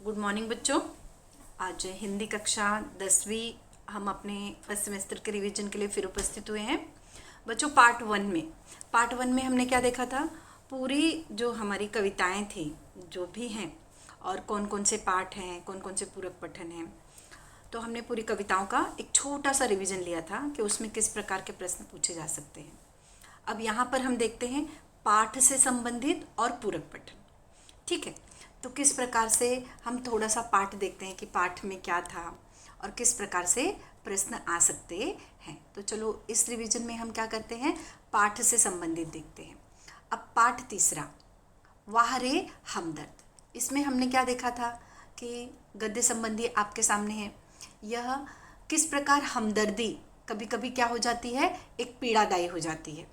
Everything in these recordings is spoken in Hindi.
गुड मॉर्निंग बच्चों। आज हिंदी कक्षा 10वीं हम अपने फर्स्ट सेमेस्टर के रिवीजन के लिए फिर उपस्थित हुए हैं। बच्चों पार्ट वन में हमने क्या देखा था? पूरी जो हमारी कविताएं थी जो भी हैं और कौन कौन से पाठ हैं, कौन कौन से पूरक पठन हैं, तो हमने पूरी कविताओं का एक छोटा सा रिवीजन लिया था कि उसमें किस प्रकार के प्रश्न पूछे जा सकते हैं। अब यहाँ पर हम देखते हैं पाठ से संबंधित और पूरक पठन। ठीक है, तो किस प्रकार से हम थोड़ा सा पाठ देखते हैं कि पाठ में क्या था और किस प्रकार से प्रश्न आ सकते हैं। तो चलो इस रिवीजन में हम क्या करते हैं, पाठ से संबंधित देखते हैं। अब पाठ तीसरा, वाह रे हमदर्द। इसमें हमने क्या देखा था कि गद्य संबंधी आपके सामने है। यह किस प्रकार हमदर्दी कभी कभी क्या हो जाती है, एक पीड़ादायी हो जाती है।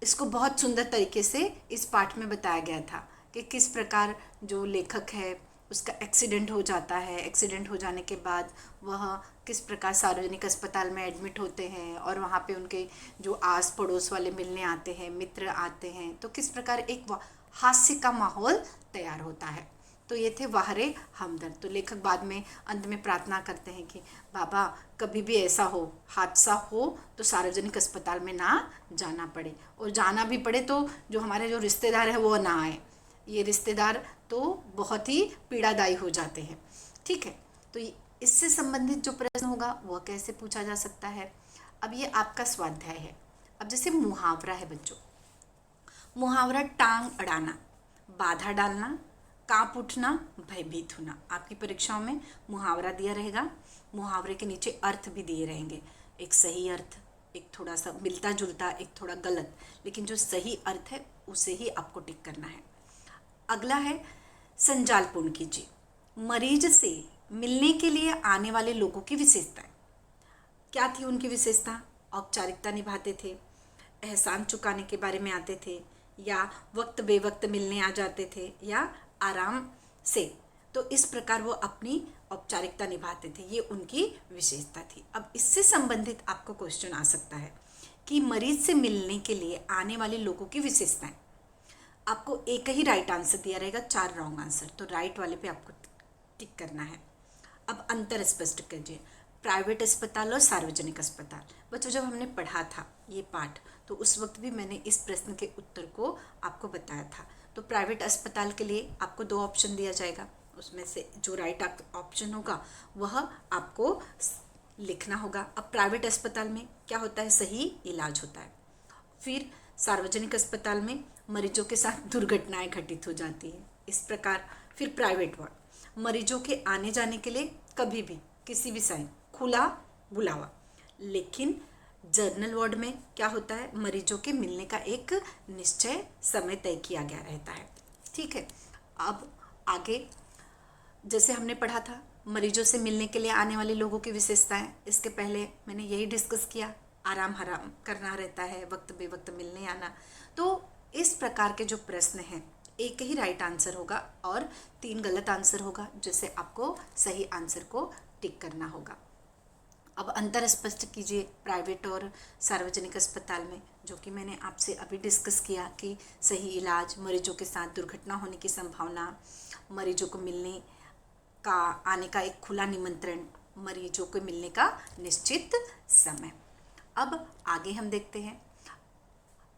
इसको बहुत सुंदर तरीके से इस पाठ में बताया गया था कि किस प्रकार जो लेखक है उसका एक्सीडेंट हो जाता है। एक्सीडेंट हो जाने के बाद वह किस प्रकार सार्वजनिक अस्पताल में एडमिट होते हैं और वहाँ पे उनके जो आस पड़ोस वाले मिलने आते हैं, मित्र आते हैं, तो किस प्रकार एक हास्य का माहौल तैयार होता है। तो ये थे वाह रे हमदर्द। तो लेखक बाद में अंत में प्रार्थना करते हैं कि बाबा कभी भी ऐसा हो, हादसा हो तो सार्वजनिक अस्पताल में ना जाना पड़े, और जाना भी पड़े तो जो हमारे जो रिश्तेदार हैं वो ना आए। ये रिश्तेदार तो बहुत ही पीड़ादायी हो जाते हैं। ठीक है, तो इससे संबंधित जो प्रश्न होगा वह कैसे पूछा जा सकता है। अब ये आपका स्वाध्याय है। अब जैसे मुहावरा है बच्चों, मुहावरा टांग अड़ाना, बाधा डालना, कांप उठना, भयभीत होना। आपकी परीक्षाओं में मुहावरा दिया रहेगा, मुहावरे के नीचे अर्थ भी दिए रहेंगे। एक सही अर्थ, एक थोड़ा सा मिलता जुलता, एक थोड़ा गलत, लेकिन जो सही अर्थ है उसे ही आपको टिक करना है। अगला है संजालपूर्ण कीजिए, मरीज से मिलने के लिए आने वाले लोगों की विशेषताएं। क्या थी उनकी विशेषता? औपचारिकता निभाते थे, एहसान चुकाने के बारे में आते थे, या वक्त बेवक्त मिलने आ जाते थे, या आराम से। तो इस प्रकार वो अपनी औपचारिकता निभाते थे, ये उनकी विशेषता थी। अब इससे संबंधित आपको क्वेश्चन आ सकता है कि मरीज से मिलने के लिए आने वाले लोगों की विशेषताएं। आपको एक ही राइट आंसर दिया रहेगा, 4 रॉन्ग आंसर, तो राइट वाले पे आपको टिक करना है। अब अंतर स्पष्ट कीजिए, प्राइवेट अस्पताल और सार्वजनिक अस्पताल। बच्चों जब हमने पढ़ा था ये पाठ तो उस वक्त भी मैंने इस प्रश्न के उत्तर को आपको बताया था। तो प्राइवेट अस्पताल के लिए आपको 2 ऑप्शन दिया जाएगा, उसमें से जो राइट ऑप्शन होगा वह आपको लिखना होगा। अब प्राइवेट अस्पताल में क्या होता है, सही इलाज होता है। फिर सार्वजनिक अस्पताल में मरीजों के साथ दुर्घटनाएं घटित हो जाती हैं, इस प्रकार। फिर प्राइवेट वार्ड, मरीजों के आने जाने के लिए कभी भी किसी भी समय खुला बुलावा। लेकिन जनरल वार्ड में क्या होता है, मरीजों के मिलने का एक निश्चय समय तय किया गया रहता है। ठीक है, अब आगे जैसे हमने पढ़ा था मरीजों से मिलने के लिए आने वाले लोगों की विशेषताएं, इसके पहले मैंने यही डिस्कस किया, आराम हराम करना रहता है, वक्त बेवक्त मिलने आना। तो इस प्रकार के जो प्रश्न हैं एक ही राइट आंसर होगा और 3 गलत आंसर होगा, जिससे आपको सही आंसर को टिक करना होगा। अब अंतर स्पष्ट कीजिए प्राइवेट और सार्वजनिक अस्पताल में, जो कि मैंने आपसे अभी डिस्कस किया कि सही इलाज, मरीजों के साथ दुर्घटना होने की संभावना, मरीजों को मिलने का आने का एक खुला निमंत्रण, मरीजों को मिलने का निश्चित समय। अब आगे हम देखते हैं,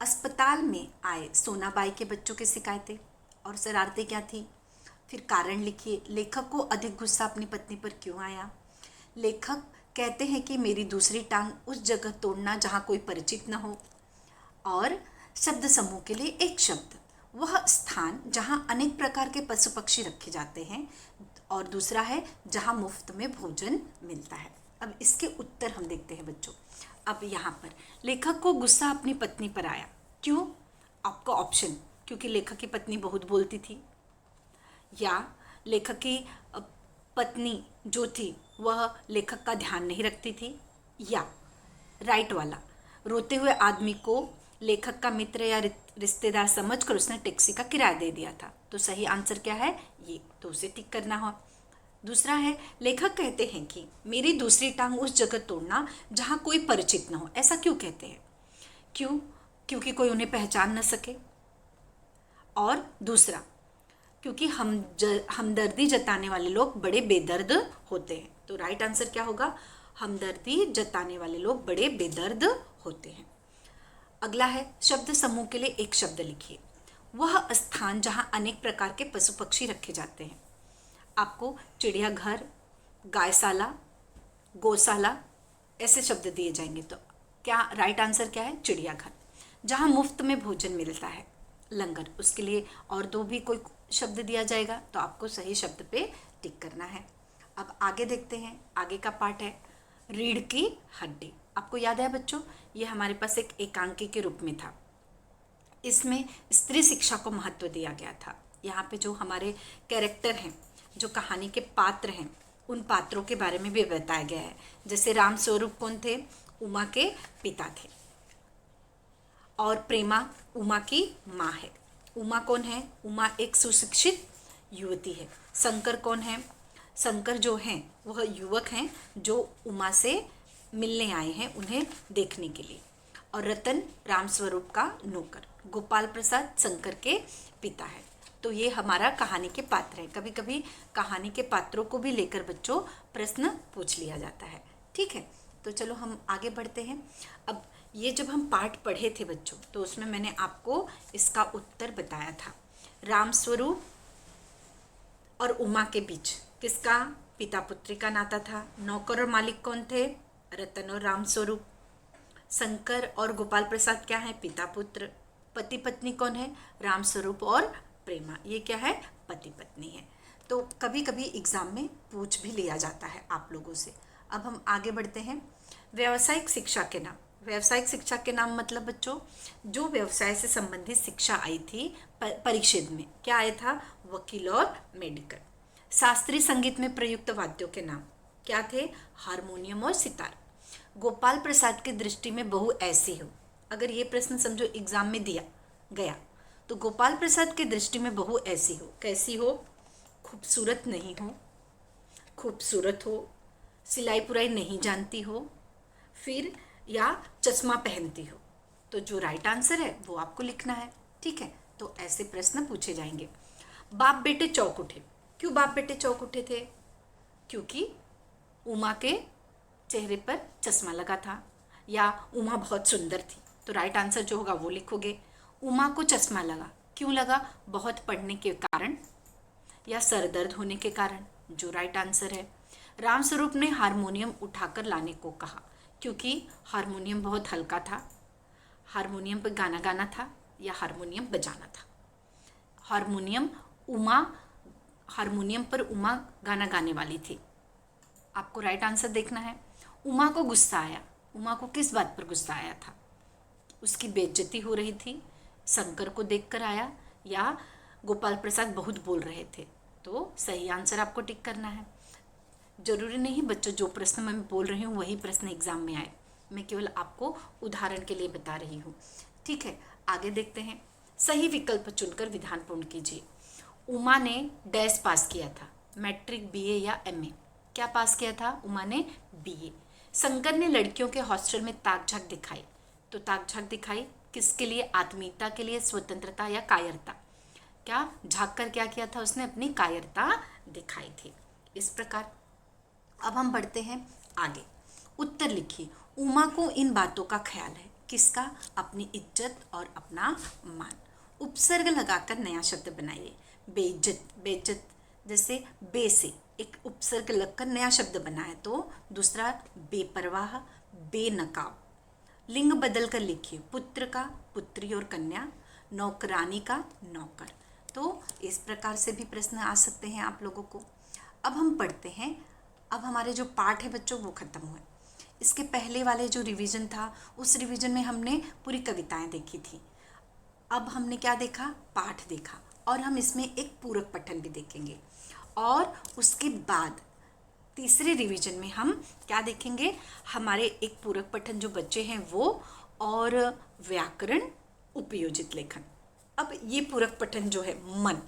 अस्पताल में आए सोनाबाई के बच्चों की शिकायतें और शरारतें क्या थी। फिर कारण लिखिए, लेखक को अधिक गुस्सा अपनी पत्नी पर क्यों आया। लेखक कहते हैं कि मेरी दूसरी टांग उस जगह तोड़ना जहाँ कोई परिचित न हो, और शब्द समूह के लिए एक शब्द, वह स्थान जहाँ अनेक प्रकार के पशु पक्षी रखे जाते हैं, और दूसरा है जहाँ मुफ्त में भोजन मिलता है। अब इसके उत्तर हम देखते हैं बच्चों। अब यहाँ पर लेखक को गुस्सा अपनी पत्नी पर आया, क्यों? आपका ऑप्शन, क्योंकि लेखक की पत्नी बहुत बोलती थी, या लेखक की पत्नी जो थी वह लेखक का ध्यान नहीं रखती थी, या राइट वाला, रोते हुए आदमी को लेखक का मित्र या रिश्तेदार समझकर उसने टैक्सी का किराया दे दिया था। तो सही आंसर क्या है, ये, तो उसे टिक करना हो। दूसरा है, लेखक कहते हैं कि मेरी दूसरी टांग उस जगह तोड़ना जहाँ कोई परिचित न हो। ऐसा क्यों कहते हैं? क्यों? क्योंकि कोई उन्हें पहचान न सके। और दूसरा, क्योंकि हमदर्दी जताने वाले लोग बड़े बेदर्द होते हैं। तो राइट आंसर क्या होगा? हमदर्दी जताने वाले लोग बड़े बेदर्द होते हैं। अगला है शब्द समूह के लिए एक शब्द लिखिए। वह स्थान जहाँ अनेक प्रकार के पशु पक्षी रखे जाते हैं। आपको चिड़ियाघर, गायशाला, गौशाला ऐसे शब्द दिए जाएंगे। तो क्या राइट आंसर क्या है? चिड़ियाघर। जहाँ मुफ्त में भोजन मिलता है, लंगर, उसके लिए और दो भी कोई शब्द दिया जाएगा तो आपको सही शब्द पे टिक करना है। अब आगे देखते हैं, आगे का पार्ट है रीढ़ की हड्डी। आपको याद है बच्चों, ये हमारे पास एक एकांकी के रूप में था। इसमें स्त्री शिक्षा को महत्व दिया गया था। यहाँ पे जो हमारे कैरेक्टर हैं, जो कहानी के पात्र हैं, उन पात्रों के बारे में भी बताया गया है। जैसे राम स्वरूप कौन थे? उमा के पिता थे। और प्रेमा उमा की माँ है। उमा कौन है? उमा एक सुशिक्षित युवती है। शंकर कौन है? शंकर जो हैं वह युवक हैं जो उमा से मिलने आए हैं उन्हें देखने के लिए। और रतन रामस्वरूप का नौकर। गोपाल प्रसाद शंकर के पिता है। तो ये हमारा कहानी के पात्र है। कभी कभी कहानी के पात्रों को भी लेकर बच्चों प्रश्न पूछ लिया जाता है। ठीक है, तो चलो हम आगे बढ़ते हैं। अब ये जब हम पाठ पढ़े थे बच्चों, तो उसमें मैंने आपको इसका उत्तर बताया था। रामस्वरूप और उमा के बीच किसका? पिता पुत्री का नाता था। नौकर और मालिक कौन थे? रतन और रामस्वरूप। शंकर और गोपाल प्रसाद क्या है? पिता पुत्र। पति पत्नी कौन है? रामस्वरूप और प्रेमा। ये क्या है? पति पत्नी है। तो कभी कभी एग्जाम में पूछ भी लिया जाता है आप लोगों से। अब हम आगे बढ़ते हैं। व्यावसायिक शिक्षा के नाम। व्यावसायिक शिक्षा के नाम मतलब बच्चों जो व्यवसाय से संबंधित शिक्षा आई थी परिषद में, क्या आया था? वकील और मेडिकल। शास्त्रीय संगीत में प्रयुक्त वाद्यों के नाम क्या थे? हारमोनियम और सितार। गोपाल प्रसाद की दृष्टि में बहू ऐसी हो। अगर ये प्रश्न समझो एग्जाम में दिया गया तो गोपाल प्रसाद की दृष्टि में बहू ऐसी हो। कैसी हो? खूबसूरत नहीं हो, खूबसूरत हो, सिलाई पुराई नहीं जानती हो, फिर या चश्मा पहनती हो। तो जो राइट आंसर है वो आपको लिखना है। ठीक है, तो ऐसे प्रश्न पूछे जाएंगे। बाप बेटे चौक उठे। क्यों बाप बेटे चौक उठे थे? क्योंकि उमा के चेहरे पर चश्मा लगा था या उमा बहुत सुंदर थी। तो राइट आंसर जो होगा वो लिखोगे। उमा को चश्मा लगा, क्यों लगा? बहुत पढ़ने के कारण या सर दर्द होने के कारण, जो राइट आंसर है। रामस्वरूप ने हारमोनियम उठाकर लाने को कहा, क्योंकि हारमोनियम बहुत हल्का था। हारमोनियम पर गाना गाना था या हारमोनियम बजाना था। हारमोनियम पर उमा गाना गाने वाली थी। आपको राइट आंसर देखना है। उमा को गुस्सा आया। उमा को किस बात पर गुस्सा आया था? उसकी बेइज्जती हो रही थी, शंकर को देखकर आया, या गोपाल प्रसाद बहुत बोल रहे थे। तो सही आंसर आपको टिक करना है। जरूरी नहीं बच्चों जो प्रश्न मैं बोल रही हूँ वही प्रश्न एग्जाम में आए, मैं केवल आपको उदाहरण के लिए बता रही हूँ। ठीक है, आगे देखते हैं। सही विकल्प चुनकर विधान पूर्ण कीजिए। उमा ने डैश पास किया था, मैट्रिक, बीए या एमए। क्या पास किया था? उमा ने बीए। शंकर ने लड़कियों के हॉस्टल में ताक झांक दिखाई। तो ताक झांक दिखाई किसके लिए? आत्मीयता के लिए, स्वतंत्रता या कायरता? क्या झांक कर क्या किया था उसने? अपनी कायरता दिखाई थी। इस प्रकार अब हम बढ़ते हैं आगे। उत्तर लिखिए। उमा को इन बातों का ख्याल है। किसका? अपनी इज्जत और अपना मान। उपसर्ग लगाकर नया शब्द बनाइए। बेइज्जत, बेइज्जत जैसे बे से एक उपसर्ग लगकर नया शब्द बना है। तो दूसरा बेपरवाह, बेनकाब। लिंग बदल कर लिखिए। पुत्र का पुत्री और कन्या, नौकरानी का नौकर। तो इस प्रकार से भी प्रश्न आ सकते हैं आप लोगों को। अब हम पढ़ते हैं। अब हमारे जो पाठ है बच्चों वो खत्म हुए। इसके पहले वाले जो रिवीजन था उस रिवीजन में हमने पूरी कविताएं देखी थी। अब हमने क्या देखा? पाठ देखा। और हम इसमें एक पूरक पठन भी देखेंगे। और उसके बाद तीसरे रिवीजन में हम क्या देखेंगे? हमारे एक पूरक पठन जो बच्चे हैं वो, और व्याकरण, उपयोजित लेखन। अब ये पूरक पठन जो है मन,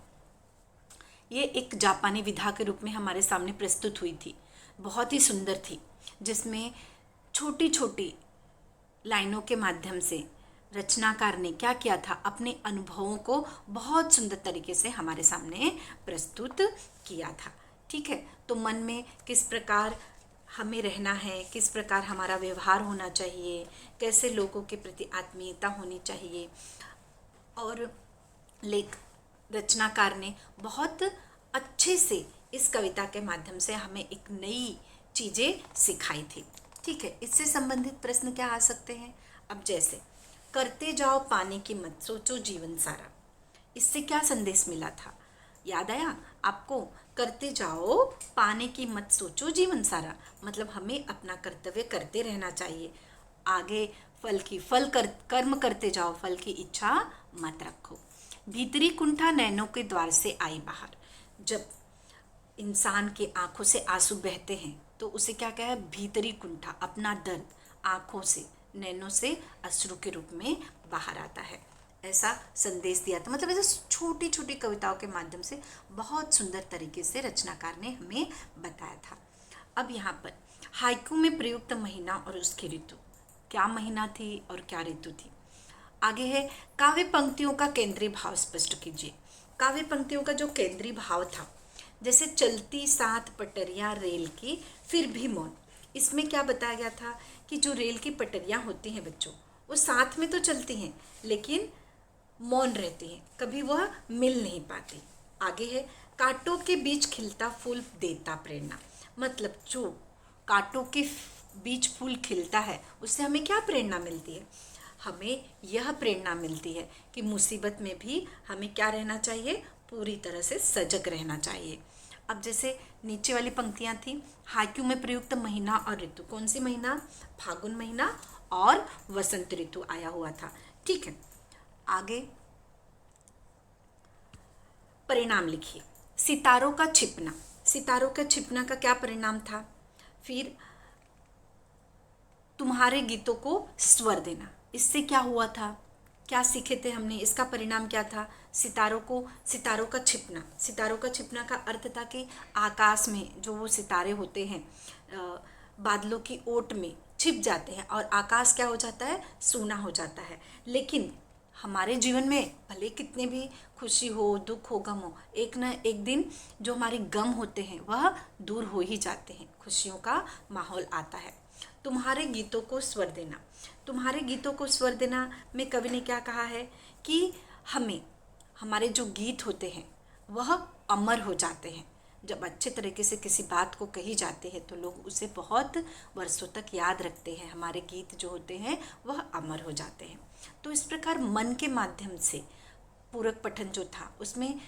ये एक जापानी विधा के रूप में हमारे सामने प्रस्तुत हुई थी। बहुत ही सुंदर थी, जिसमें छोटी छोटी लाइनों के माध्यम से रचनाकार ने क्या किया था, अपने अनुभवों को बहुत सुंदर तरीके से हमारे सामने प्रस्तुत किया था। ठीक है, तो मन में किस प्रकार हमें रहना है, किस प्रकार हमारा व्यवहार होना चाहिए, कैसे लोगों के प्रति आत्मीयता होनी चाहिए, और रचनाकार ने बहुत अच्छे से इस कविता के माध्यम से हमें एक नई चीज़ें सिखाई थी। ठीक है, इससे संबंधित प्रश्न क्या आ सकते हैं? अब जैसे करते जाओ पाने की मत सोचो जीवन सारा, इससे क्या संदेश मिला था, याद आया आपको? करते जाओ पाने की मत सोचो जीवन सारा, मतलब हमें अपना कर्तव्य करते रहना चाहिए, आगे कर्म करते जाओ, फल की इच्छा मत रखो। भीतरी कुंठा नैनों के द्वार से आई बाहर, जब इंसान के आंखों से आंसू बहते हैं तो उसे क्या कहा है? भीतरी कुंठा, अपना दर्द आंखों से, नैनों से अश्रु के रूप में बाहर आता है, ऐसा संदेश दिया था। मतलब ऐसे छोटी छोटी कविताओं के माध्यम से बहुत सुंदर तरीके से रचनाकार ने हमें बताया था। अब यहाँ पर हाइकू में प्रयुक्त महीना और उसकी ऋतु, क्या महीना थी और क्या ऋतु थी? आगे है काव्य पंक्तियों का केंद्रीय भाव स्पष्ट कीजिए। काव्य पंक्तियों का जो केंद्रीय भाव था, जैसे चलती सात पटरियां रेल की फिर भी मौन, इसमें क्या बताया गया था कि जो रेल की पटरियां होती हैं बच्चों, वो साथ में तो चलती हैं लेकिन मौन रहती हैं, कभी वह मिल नहीं पाती। आगे है कांटों के बीच खिलता फूल देता प्रेरणा, मतलब जो कांटों के बीच फूल खिलता है उससे हमें क्या प्रेरणा मिलती है? हमें यह प्रेरणा मिलती है कि मुसीबत में भी हमें क्या रहना चाहिए? पूरी तरह से सजग रहना चाहिए। अब जैसे नीचे वाली पंक्तियां थी, हाइकू में प्रयुक्त महीना और ऋतु, कौन सी महीना? फागुन महीना और वसंत ऋतु आया हुआ था। ठीक है, आगे परिणाम लिखिए। सितारों का छिपना, सितारों का छिपना का क्या परिणाम था? फिर तुम्हारे गीतों को स्वर देना, इससे क्या हुआ था, क्या सीखे थे हमने? इसका परिणाम क्या था? सितारों का छिपना, सितारों का छिपना का अर्थ था कि आकाश में जो वो सितारे होते हैं बादलों की ओट में छिप जाते हैं और आकाश क्या हो जाता है? सूना हो जाता है। लेकिन हमारे जीवन में भले कितने भी खुशी हो, दुख हो, गम हो, एक न एक दिन जो हमारे गम होते हैं वह दूर हो ही जाते हैं, खुशियों का माहौल आता है। तुम्हारे गीतों को स्वर देना, तुम्हारे गीतों को स्वर देना में कवि ने क्या कहा है कि हमारे जो गीत होते हैं वह अमर हो जाते हैं। जब अच्छे तरीके से किसी बात को कही जाती है तो लोग उसे बहुत वर्षों तक याद रखते हैं, हमारे गीत जो होते हैं वह अमर हो जाते हैं। तो इस प्रकार मन के माध्यम से पूरक पठन जो था उसमें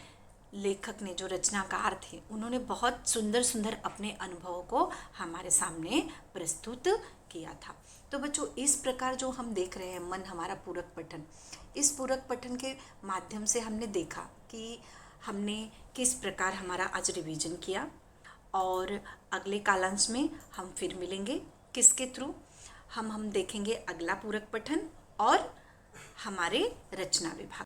लेखक ने, जो रचनाकार थे, उन्होंने बहुत सुंदर सुंदर अपने अनुभवों को हमारे सामने प्रस्तुत किया था। तो बच्चों इस प्रकार जो हम देख रहे हैं मन हमारा पूरक पठन, इस पूरक पठन के माध्यम से हमने देखा कि हमने किस प्रकार हमारा आज रिवीजन किया, और अगले कालांश में हम फिर मिलेंगे। किसके थ्रू? हम देखेंगे अगला पूरक पठन और हमारे रचना विभाग।